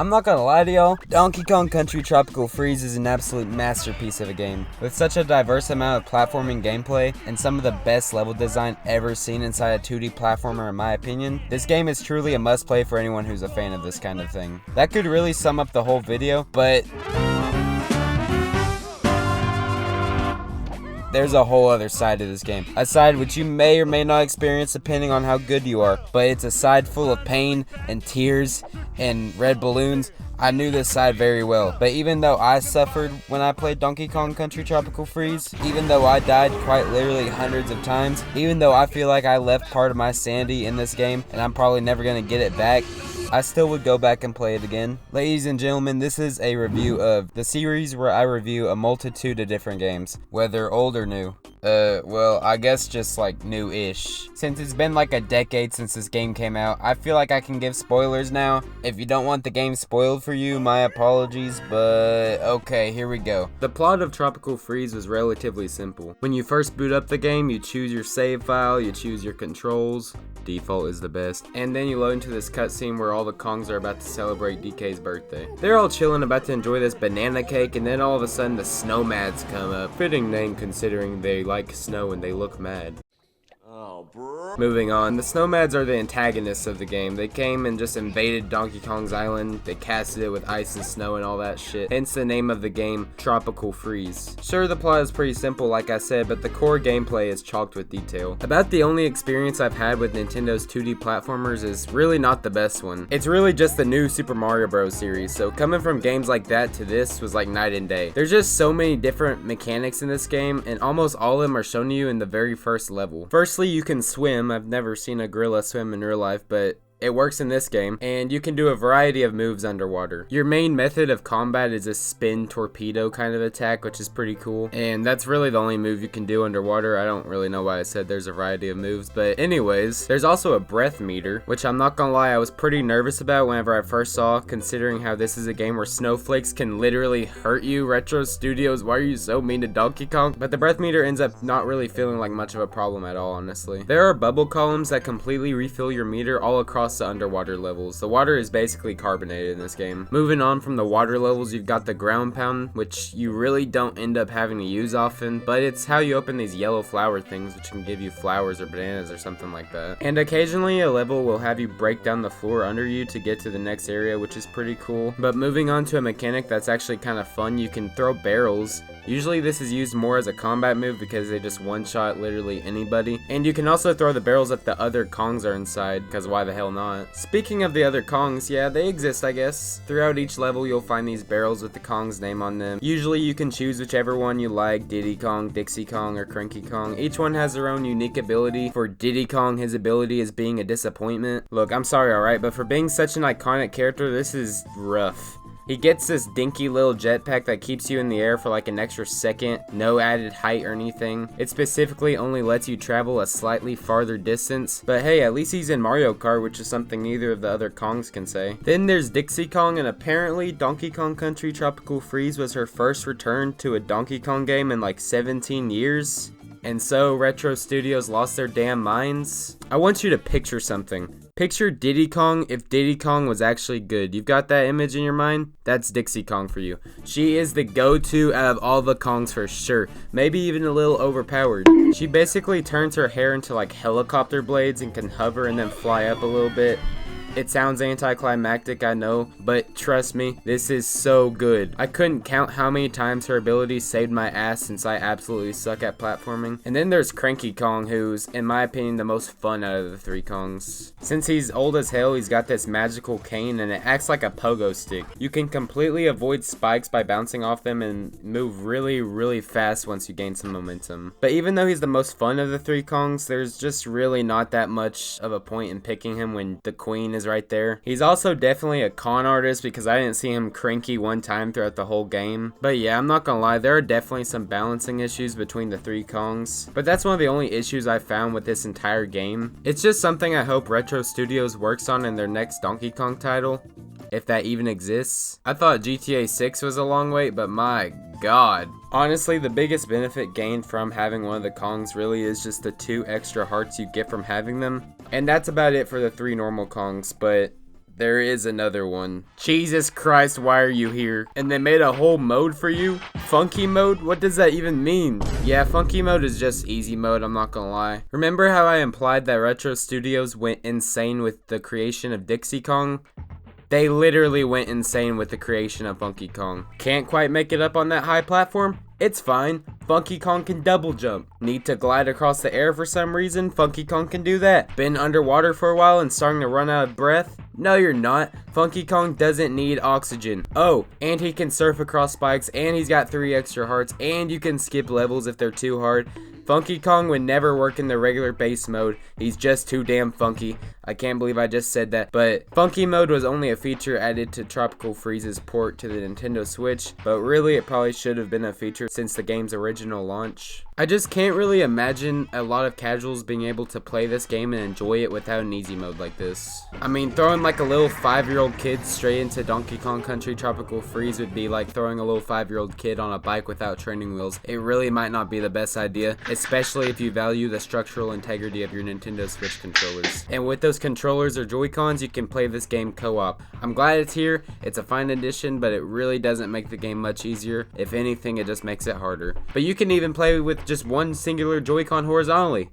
I'm not gonna lie to y'all, Donkey Kong Country Tropical Freeze is an absolute masterpiece of a game. With such a diverse amount of platforming gameplay and some of the best level design ever seen inside a 2D platformer in my opinion, this game is truly a must play for anyone who's a fan of this kind of thing. That could really sum up the whole video, but there's a whole other side to this game. A side which you may or may not experience depending on how good you are. But it's a side full of pain and tears and red balloons. I knew this side very well. But even though I suffered when I played Donkey Kong Country Tropical Freeze, even though I died quite literally hundreds of times, even though I feel like I left part of my sanity in this game and I'm probably never going to get it back, I still would go back and play it again. Ladies and gentlemen, this is a review of the series where I review a multitude of different games, whether old or new. Well, I guess just like new-ish. Since it's been like a decade since this game came out, I feel like I can give spoilers now. If you don't want the game spoiled for you, my apologies, but okay, here we go. The plot of Tropical Freeze was relatively simple. When you first boot up the game, you choose your save file, you choose your controls. Default is the best. And then you load into this cutscene where all the Kongs are about to celebrate DK's birthday. They're all chilling, about to enjoy this banana cake, and then all of a sudden the Snowmads come up. Fitting name considering they like snow and they look mad. Moving on, the Snowmads are the antagonists of the game. They came and just invaded Donkey Kong's island. They casted it with ice and snow and all that shit. Hence the name of the game, Tropical Freeze. Sure, the plot is pretty simple like I said, but the core gameplay is chalked with detail. About the only experience I've had with Nintendo's 2D platformers is really not the best one. It's really just the new Super Mario Bros. Series, so coming from games like that to this was like night and day. There's just so many different mechanics in this game, and almost all of them are shown to you in the very first level. Firstly, you can swim. I've never seen a gorilla swim in real life, but it works in this game, and you can do a variety of moves underwater. Your main method of combat is a spin torpedo kind of attack, which is pretty cool, and that's really the only move you can do underwater. I don't really know why I said there's a variety of moves, but anyways, there's also a breath meter, which I'm not gonna lie, I was pretty nervous about whenever I first saw, considering how this is a game where snowflakes can literally hurt you. Retro Studios, why are you so mean to Donkey Kong? But the breath meter ends up not really feeling like much of a problem at all, honestly. There are bubble columns that completely refill your meter all across the underwater levels. The water is basically carbonated in this game. Moving on from the water levels, you've got the ground pound, which you really don't end up having to use often, but it's how you open these yellow flower things, which can give you flowers or bananas or something like that. And occasionally a level will have you break down the floor under you to get to the next area, which is pretty cool. But moving on to a mechanic that's actually kind of fun, you can throw barrels. Usually this is used more as a combat move because they just one-shot literally anybody. And you can also throw the barrels if the other Kongs are inside, because why the hell not? Speaking of the other Kongs, yeah, they exist, I guess. Throughout each level, you'll find these barrels with the Kong's name on them. Usually, you can choose whichever one you like, Diddy Kong, Dixie Kong, or Cranky Kong. Each one has their own unique ability. For Diddy Kong, his ability is being a disappointment. Look, I'm sorry, alright, but for being such an iconic character, this is rough. He gets this dinky little jetpack that keeps you in the air for like an extra second, no added height or anything. It specifically only lets you travel a slightly farther distance, but hey, at least he's in Mario Kart, which is something neither of the other Kongs can say. Then there's Dixie Kong, and apparently Donkey Kong Country Tropical Freeze was her first return to a Donkey Kong game in like 17 years. And so Retro Studios lost their damn minds. I want you to picture something. Picture Diddy Kong if Diddy Kong was actually good. You've got that image in your mind? That's Dixie Kong for you. She is the go-to out of all the Kongs for sure. Maybe even a little overpowered. She basically turns her hair into like helicopter blades and can hover and then fly up a little bit. It sounds anticlimactic, I know, but trust me, this is so good. I couldn't count how many times her abilities saved my ass since I absolutely suck at platforming. And then there's Cranky Kong, who's, in my opinion, the most fun out of the three Kongs. Since he's old as hell, he's got this magical cane and it acts like a pogo stick. You can completely avoid spikes by bouncing off them and move really, really fast once you gain some momentum. But even though he's the most fun of the three Kongs, there's just really not that much of a point in picking him when the queen is right there. He's also definitely a con artist because I didn't see him cranky one time throughout the whole game. But yeah, I'm not gonna lie, there are definitely some balancing issues between the three Kongs. But that's one of the only issues I found with this entire game. It's just something I hope Retro Studios works on in their next Donkey Kong title, if that even exists. I thought GTA 6 was a long wait, but my god. Honestly, the biggest benefit gained from having one of the Kongs really is just the 2 extra hearts you get from having them. And that's about it for the 3 normal Kongs, but There is another one. Jesus Christ, why are you here? And they made a whole mode for you? Funky mode? What does that even mean? Yeah, funky mode is just easy mode, I'm not gonna lie. Remember how I implied that Retro Studios went insane with the creation of Dixie Kong? They literally went insane with the creation of Funky Kong. Can't quite make it up on that high platform? It's fine. Funky Kong can double jump. Need to glide across the air for some reason? Funky Kong can do that. Been underwater for a while and starting to run out of breath? No, you're not. Funky Kong doesn't need oxygen. Oh, and he can surf across spikes, and he's got 3 extra hearts, and you can skip levels if they're too hard. Funky Kong would never work in the regular base mode. He's just too damn funky. I can't believe I just said that. But funky mode was only a feature added to Tropical Freeze's port to the Nintendo Switch. But really, it probably should have been a feature since the game's original launch. I just can't really imagine a lot of casuals being able to play this game and enjoy it without an easy mode like this. I mean, throwing like a little 5-year-old kid straight into Donkey Kong Country Tropical Freeze would be like throwing a little 5-year-old kid on a bike without training wheels. It really might not be the best idea, especially if you value the structural integrity of your Nintendo Switch controllers. And with those controllers or Joy-Cons, you can play this game co-op. I'm glad it's here. It's a fine addition, but it really doesn't make the game much easier. If anything, it just makes it harder. But you can even play with just one singular Joy-Con horizontally.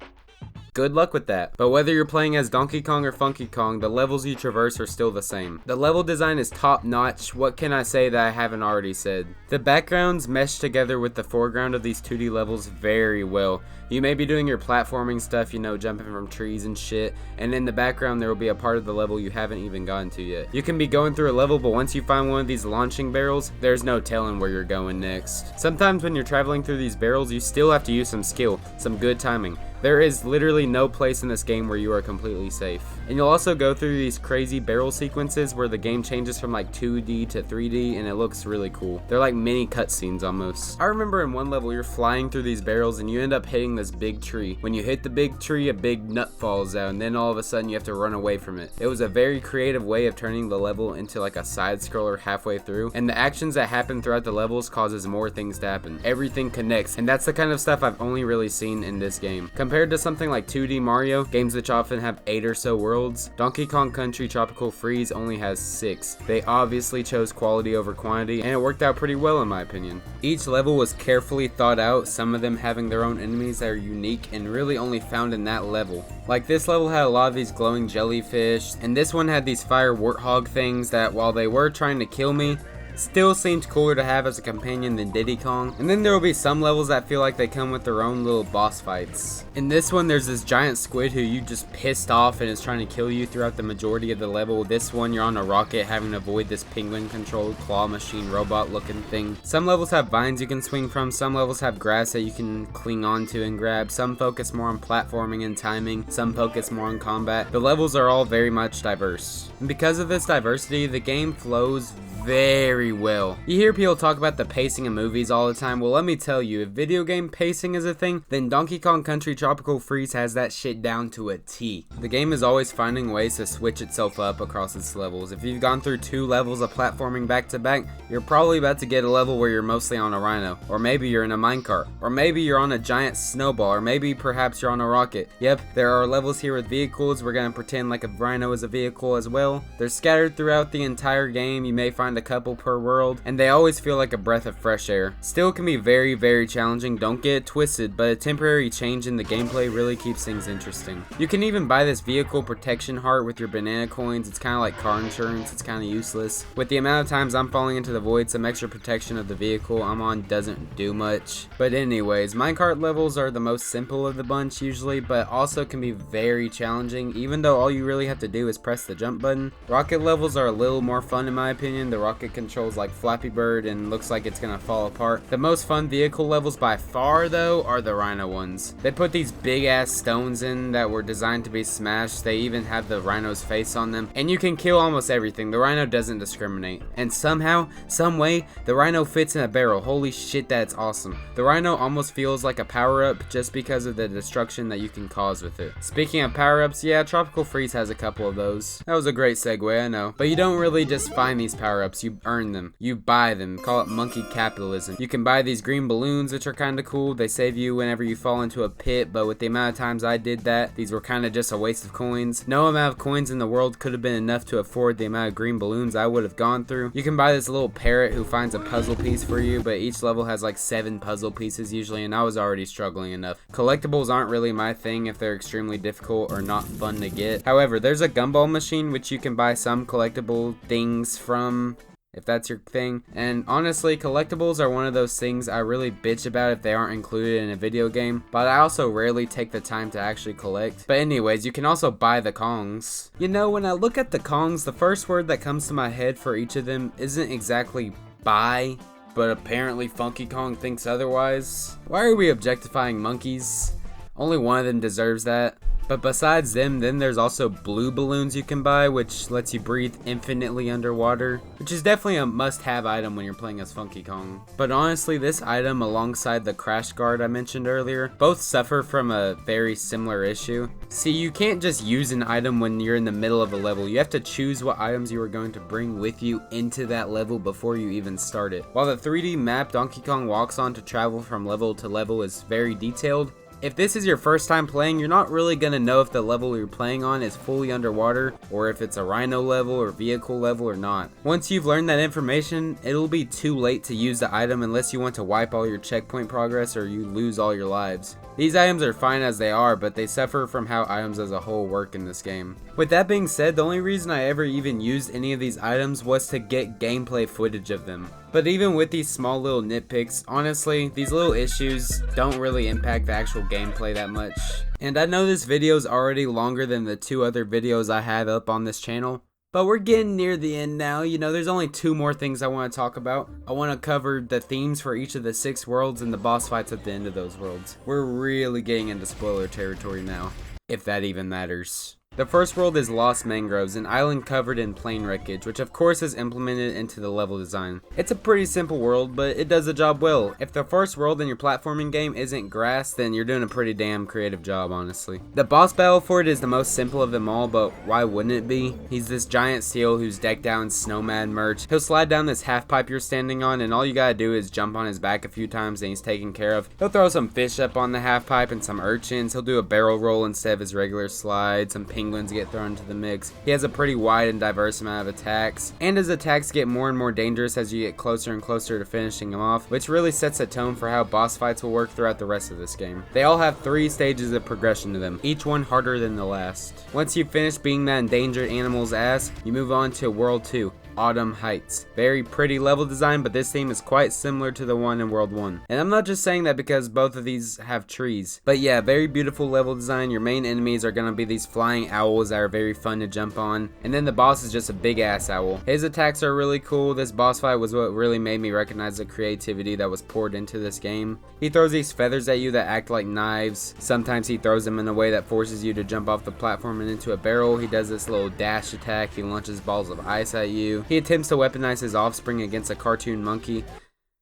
Good luck with that. But whether you're playing as Donkey Kong or Funky Kong, the levels you traverse are still the same. The level design is top notch. What can I say that I haven't already said? The backgrounds mesh together with the foreground of these 2D levels very well. You may be doing your platforming stuff, you know, jumping from trees and shit, and in the background there will be a part of the level you haven't even gotten to yet. You can be going through a level, but once you find one of these launching barrels, there's no telling where you're going next. Sometimes when you're traveling through these barrels, you still have to use some skill, some good timing. There is literally no place in this game where you are completely safe. And you'll also go through these crazy barrel sequences where the game changes from like 2D to 3D and it looks really cool. They're like mini cutscenes almost. I remember in one level you're flying through these barrels and you end up hitting this big tree. When you hit the big tree, a big nut falls out and then all of a sudden you have to run away from it. It was a very creative way of turning the level into like a side scroller halfway through, and the actions that happen throughout the levels causes more things to happen. Everything connects, and that's the kind of stuff I've only really seen in this game. Compared to something like 2D Mario, games which often have 8 or so worlds, Donkey Kong Country Tropical Freeze only has 6. They obviously chose quality over quantity, and it worked out pretty well in my opinion. Each level was carefully thought out, some of them having their own enemies that are unique and really only found in that level. Like this level had a lot of these glowing jellyfish, and this one had these fire warthog things that while they were trying to kill me, still seemed cooler to have as a companion than Diddy Kong. And then there will be some levels that feel like they come with their own little boss fights. In this one, there's this giant squid who you just pissed off and is trying to kill you throughout the majority of the level. This one, you're on a rocket having to avoid this penguin-controlled claw machine robot-looking thing. Some levels have vines you can swing from. Some levels have grass that you can cling onto and grab. Some focus more on platforming and timing. Some focus more on combat. The levels are all very much diverse. And because of this diversity, the game flows very well. You hear people talk about the pacing of movies all the time. Well, let me tell you, if video game pacing is a thing, then Donkey Kong Country Tropical Freeze has that shit down to a T. The game is always finding ways to switch itself up across its levels. If you've gone through 2 levels of platforming back to back, you're probably about to get a level where you're mostly on a rhino, or maybe you're in a minecart, or maybe you're on a giant snowball, or maybe perhaps you're on a rocket. Yep, there are levels here with vehicles. We're gonna pretend like a rhino is a vehicle as well. They're scattered throughout the entire game. You may find a couple per world, and they always feel like a breath of fresh air. Still can be very, very challenging, don't get it twisted, but a temporary change in the gameplay really keeps things interesting. You can even buy this vehicle protection heart with your banana coins. It's kind of like car insurance. It's kind of useless. With the amount of times I'm falling into the void, some extra protection of the vehicle I'm on doesn't do much. But anyways, minecart levels are the most simple of the bunch usually, but also can be very challenging, even though all you really have to do is press the jump button. Rocket levels are a little more fun in my opinion. The rocket controls like Flappy Bird and looks like it's gonna fall apart. The most fun vehicle levels by far though are the rhino ones. They put these big ass stones in that were designed to be smashed. They even have the rhino's face on them, and you can kill almost everything. The rhino doesn't discriminate, and somehow, some way, the rhino fits in a barrel. Holy shit, that's awesome. The rhino almost feels like a power-up just because of the destruction that you can cause with it. Speaking of power-ups, yeah, Tropical Freeze has a couple of those. That was a great segue, I know, but you don't really just find these power-ups, you earn them. them. You buy them. Call it monkey capitalism. You can buy these green balloons, which are kind of cool. They save you whenever you fall into a pit, but with the amount of times I did that, these were kind of just a waste of coins. No amount of coins in the world could have been enough to afford the amount of green balloons I would have gone through. You can buy this little parrot who finds a puzzle piece for you, but each level has like 7 puzzle pieces usually, and I was already struggling enough. Collectibles aren't really my thing if they're extremely difficult or not fun to get. However, there's a gumball machine which you can buy some collectible things from, if that's your thing. And honestly, collectibles are one of those things I really bitch about if they aren't included in a video game, but I also rarely take the time to actually collect. But anyways, you can also buy the Kongs. You know, when I look at the Kongs, the first word that comes to my head for each of them isn't exactly buy, but apparently Funky Kong thinks otherwise. Why are we objectifying monkeys? Only one of them deserves that. But besides them, then there's also blue balloons you can buy, which lets you breathe infinitely underwater, which is definitely a must-have item when you're playing as Funky Kong. But honestly, this item alongside the crash guard I mentioned earlier, both suffer from a very similar issue. See, you can't just use an item when you're in the middle of a level. You have to choose what items you are going to bring with you into that level before you even start it. While the 3D map Donkey Kong walks on to travel from level to level is very detailed, if this is your first time playing, you're not really going to know if the level you're playing on is fully underwater, or if it's a rhino level or vehicle level or not. Once you've learned that information, it'll be too late to use the item unless you want to wipe all your checkpoint progress or you lose all your lives. These items are fine as they are, but they suffer from how items as a whole work in this game. With that being said, the only reason I ever even used any of these items was to get gameplay footage of them. But even with these small little nitpicks, honestly, these little issues don't really impact the actual gameplay that much. And I know this video is already longer than the 2 other videos I have up on this channel, but we're getting near the end now. You know, there's only 2 more things I want to talk about. I want to cover the themes for each of the 6 worlds and the boss fights at the end of those worlds. We're really getting into spoiler territory now, if that even matters. The first world is Lost Mangroves, an island covered in plane wreckage, which of course is implemented into the level design. It's a pretty simple world, but it does the job well. If the first world in your platforming game isn't grass, then you're doing a pretty damn creative job, honestly. The boss battle for it is the most simple of them all, but why wouldn't it be? He's this giant seal who's decked out in Snowman merch. He'll slide down this half pipe you're standing on, and all you gotta do is jump on his back a few times and he's taken care of. He'll throw some fish up on the half pipe and some urchins. He'll do a barrel roll instead of his regular slide. Some penguins get thrown into the mix. He has a pretty wide and diverse amount of attacks, and his attacks get more and more dangerous as you get closer and closer to finishing him off, which really sets a tone for how boss fights will work throughout the rest of this game. They all have 3 stages of progression to them, each one harder than the last. Once you finish being that endangered animal's ass, you move on to World 2. Autumn Heights. Very pretty level design, but this theme is quite similar to the one in World 1. And I'm not just saying that because both of these have trees. But yeah, very beautiful level design. Your main enemies are going to be these flying owls that are very fun to jump on. And then the boss is just a big ass owl. His attacks are really cool. This boss fight was what really made me recognize the creativity that was poured into this game. He throws these feathers at you that act like knives. Sometimes he throws them in a way that forces you to jump off the platform and into a barrel. He does this little dash attack. He launches balls of ice at you. He attempts to weaponize his offspring against a cartoon monkey,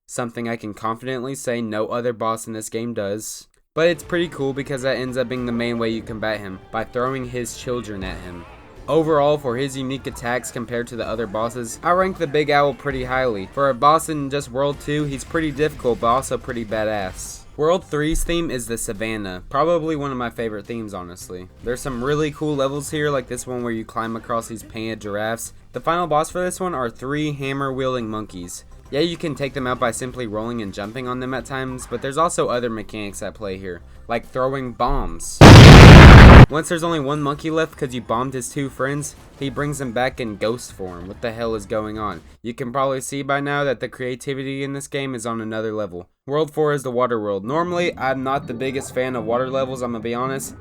something I can confidently say no other boss in this game does. But it's pretty cool because that ends up being the main way you combat him, by throwing his children at him. Overall, for his unique attacks compared to the other bosses, I rank the Big Owl pretty highly. For a boss in just World 2, he's pretty difficult but also pretty badass. World 3's theme is the Savannah, probably one of my favorite themes, honestly. There's some really cool levels here, like this one where you climb across these painted giraffes. The final boss for this one are 3 hammer-wielding monkeys. Yeah, you can take them out by simply rolling and jumping on them at times, but there's also other mechanics at play here, like throwing bombs. Once there's only 1 monkey left because you bombed his 2 friends, he brings them back in ghost form. What the hell is going on? You can probably see by now that the creativity in this game is on another level. World 4 is the water world. Normally, I'm not the biggest fan of water levels, I'm gonna be honest,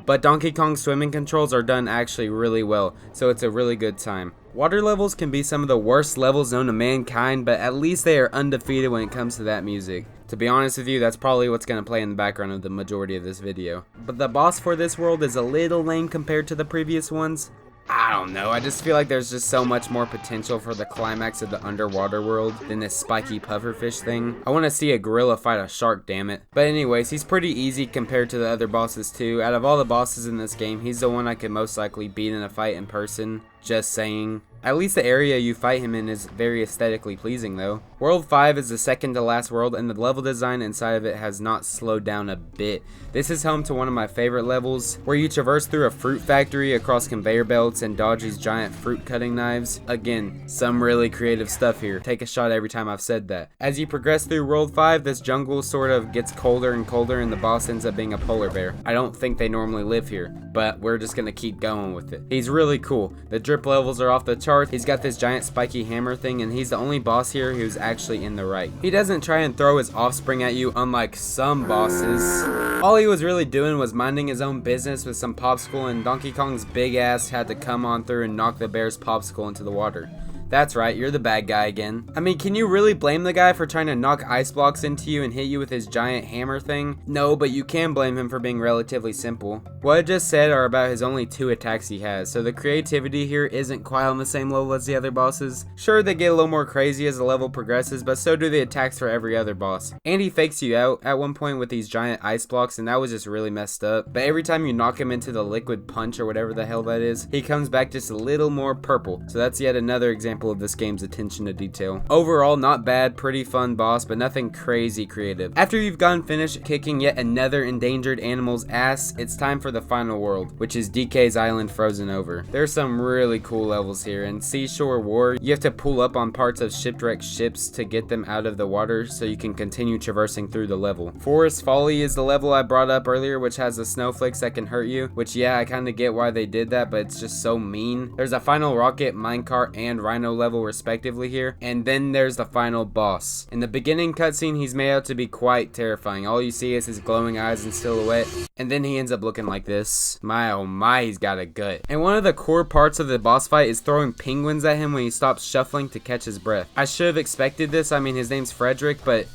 but Donkey Kong's swimming controls are done actually really well, so it's a really good time. Water levels can be some of the worst levels known to mankind, but at least they are undefeated when it comes to that music. To be honest with you, that's probably what's going to play in the background of the majority of this video. But the boss for this world is a little lame compared to the previous ones. I don't know, I just feel like there's just so much more potential for the climax of the underwater world than this spiky pufferfish thing. I want to see a gorilla fight a shark, damn it. But anyways, he's pretty easy compared to the other bosses too. Out of all the bosses in this game, he's the one I could most likely beat in a fight in person. Just saying. At least the area you fight him in is very aesthetically pleasing though. World 5 is the second to last world, and the level design inside of it has not slowed down a bit. This is home to one of my favorite levels, where you traverse through a fruit factory across conveyor belts and dodge these giant fruit cutting knives. Again, some really creative stuff here. Take a shot every time I've said that. As you progress through World 5, this jungle sort of gets colder and colder, and the boss ends up being a polar bear. I don't think they normally live here, but we're just gonna keep going with it. He's really cool. The drip levels are off the chart. He's got this giant spiky hammer thing, and he's the only boss here who's actually in the right. He doesn't try and throw his offspring at you, unlike some bosses. All he was really doing was minding his own business with some popsicle, and Donkey Kong's big ass had to come on through and knock the bear's popsicle into the water. That's right, you're the bad guy again. I mean, can you really blame the guy for trying to knock ice blocks into you and hit you with his giant hammer thing? No, but you can blame him for being relatively simple. What I just said are about his only 2 attacks he has, so the creativity here isn't quite on the same level as the other bosses. Sure, they get a little more crazy as the level progresses, but so do the attacks for every other boss. And he fakes you out at one point with these giant ice blocks, and that was just really messed up. But every time you knock him into the liquid punch or whatever the hell that is, he comes back just a little more purple. So that's yet another example of this game's attention to detail. Overall, not bad, pretty fun boss, but nothing crazy creative. After you've gotten finished kicking yet another endangered animal's ass, it's time for the final world, which is DK's Island Frozen Over. There's some really cool levels here. In Seashore War, you have to pull up on parts of shipwrecked ships to get them out of the water so you can continue traversing through the level. Forest Folly is the level I brought up earlier, which has the snowflakes that can hurt you, which yeah, I kind of get why they did that, but it's just so mean. There's a final rocket, minecart, and rhino level respectively here, and then there's the final boss. In the beginning cutscene, he's made out to be quite terrifying. All you see is his glowing eyes and silhouette, and then he ends up looking like this. My oh my, he's got a gut. And one of the core parts of the boss fight is throwing penguins at him when he stops shuffling to catch his breath. I should have expected this. I mean, his name's Frederick, but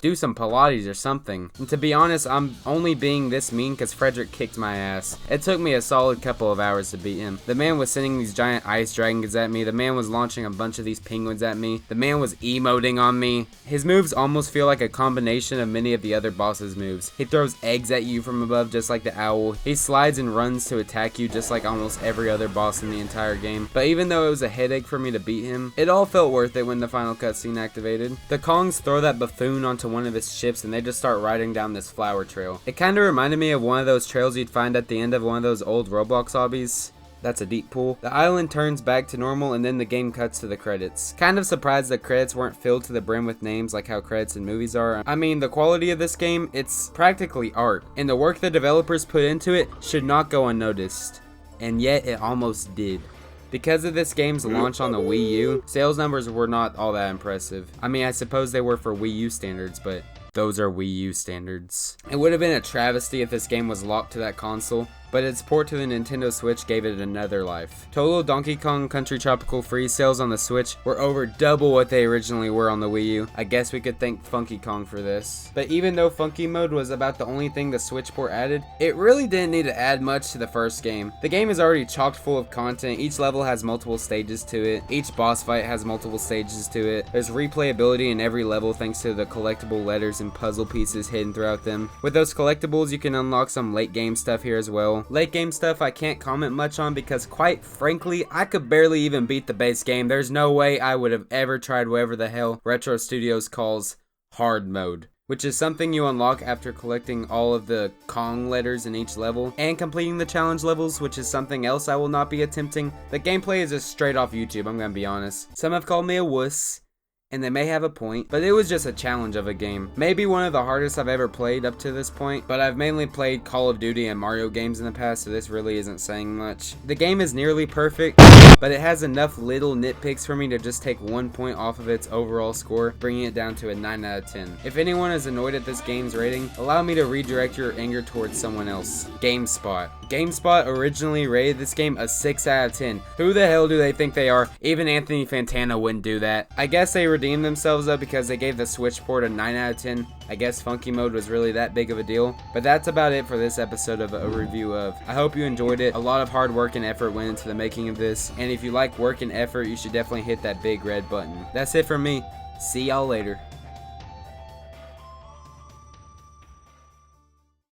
do some Pilates or something. And to be honest, I'm only being this mean because Frederick kicked my ass. It took me a solid couple of hours to beat him. The man was sending these giant ice dragons at me. The man was launching a bunch of these penguins at me. The man was emoting on me. His moves almost feel like a combination of many of the other boss's moves. He throws eggs at you from above just like the owl. He slides and runs to attack you just like almost every other boss in the entire game. But even though it was a headache for me to beat him, it all felt worth it when the final cutscene activated. The Kongs throw that buffoon onto one of his ships and they just start riding down this flower trail. It kind of reminded me of one of those trails you'd find at the end of one of those old Roblox obbies. That's a deep pool. The island turns back to normal and then the game cuts to the credits. Kind of surprised the credits weren't filled to the brim with names like how credits in movies are. I mean, the quality of this game, it's practically art, and the work the developers put into it should not go unnoticed. And yet it almost did. Because of this game's launch on the Wii U, sales numbers were not all that impressive. I mean, I suppose they were for Wii U standards, but those are Wii U standards. It would have been a travesty if this game was locked to that console, but its port to the Nintendo Switch gave it another life. Total Donkey Kong Country Tropical Freeze sales on the Switch were over double what they originally were on the Wii U. I guess we could thank Funky Kong for this. But even though Funky Mode was about the only thing the Switch port added, it really didn't need to add much to the first game. The game is already chock full of content. Each level has multiple stages to it. Each boss fight has multiple stages to it. There's replayability in every level thanks to the collectible letters and puzzle pieces hidden throughout them. With those collectibles, you can unlock some late game stuff here as well. Late game stuff I can't comment much on because quite frankly, I could barely even beat the base game. There's no way I would have ever tried whatever the hell Retro Studios calls hard mode, which is something you unlock after collecting all of the Kong letters in each level and completing the challenge levels, which is something else I will not be attempting. The gameplay is just straight off YouTube, I'm gonna be honest. Some have called me a wuss, and they may have a point, but it was just a challenge of a game. Maybe one of the hardest I've ever played up to this point, but I've mainly played Call of Duty and Mario games in the past, so this really isn't saying much. The game is nearly perfect, but it has enough little nitpicks for me to just take 1 point off of its overall score, bringing it down to a 9 out of 10. If anyone is annoyed at this game's rating, allow me to redirect your anger towards someone else. GameSpot. GameSpot originally rated this game a 6 out of 10. Who the hell do they think they are? Even Anthony Fantano wouldn't do that. I guess they redeemed themselves though because they gave the Switch port a 9 out of 10. I guess Funky Mode was really that big of a deal. But that's about it for this episode of a review of. I hope you enjoyed it. A lot of hard work and effort went into the making of this. And if you like work and effort, you should definitely hit that big red button. That's it from me. See y'all later.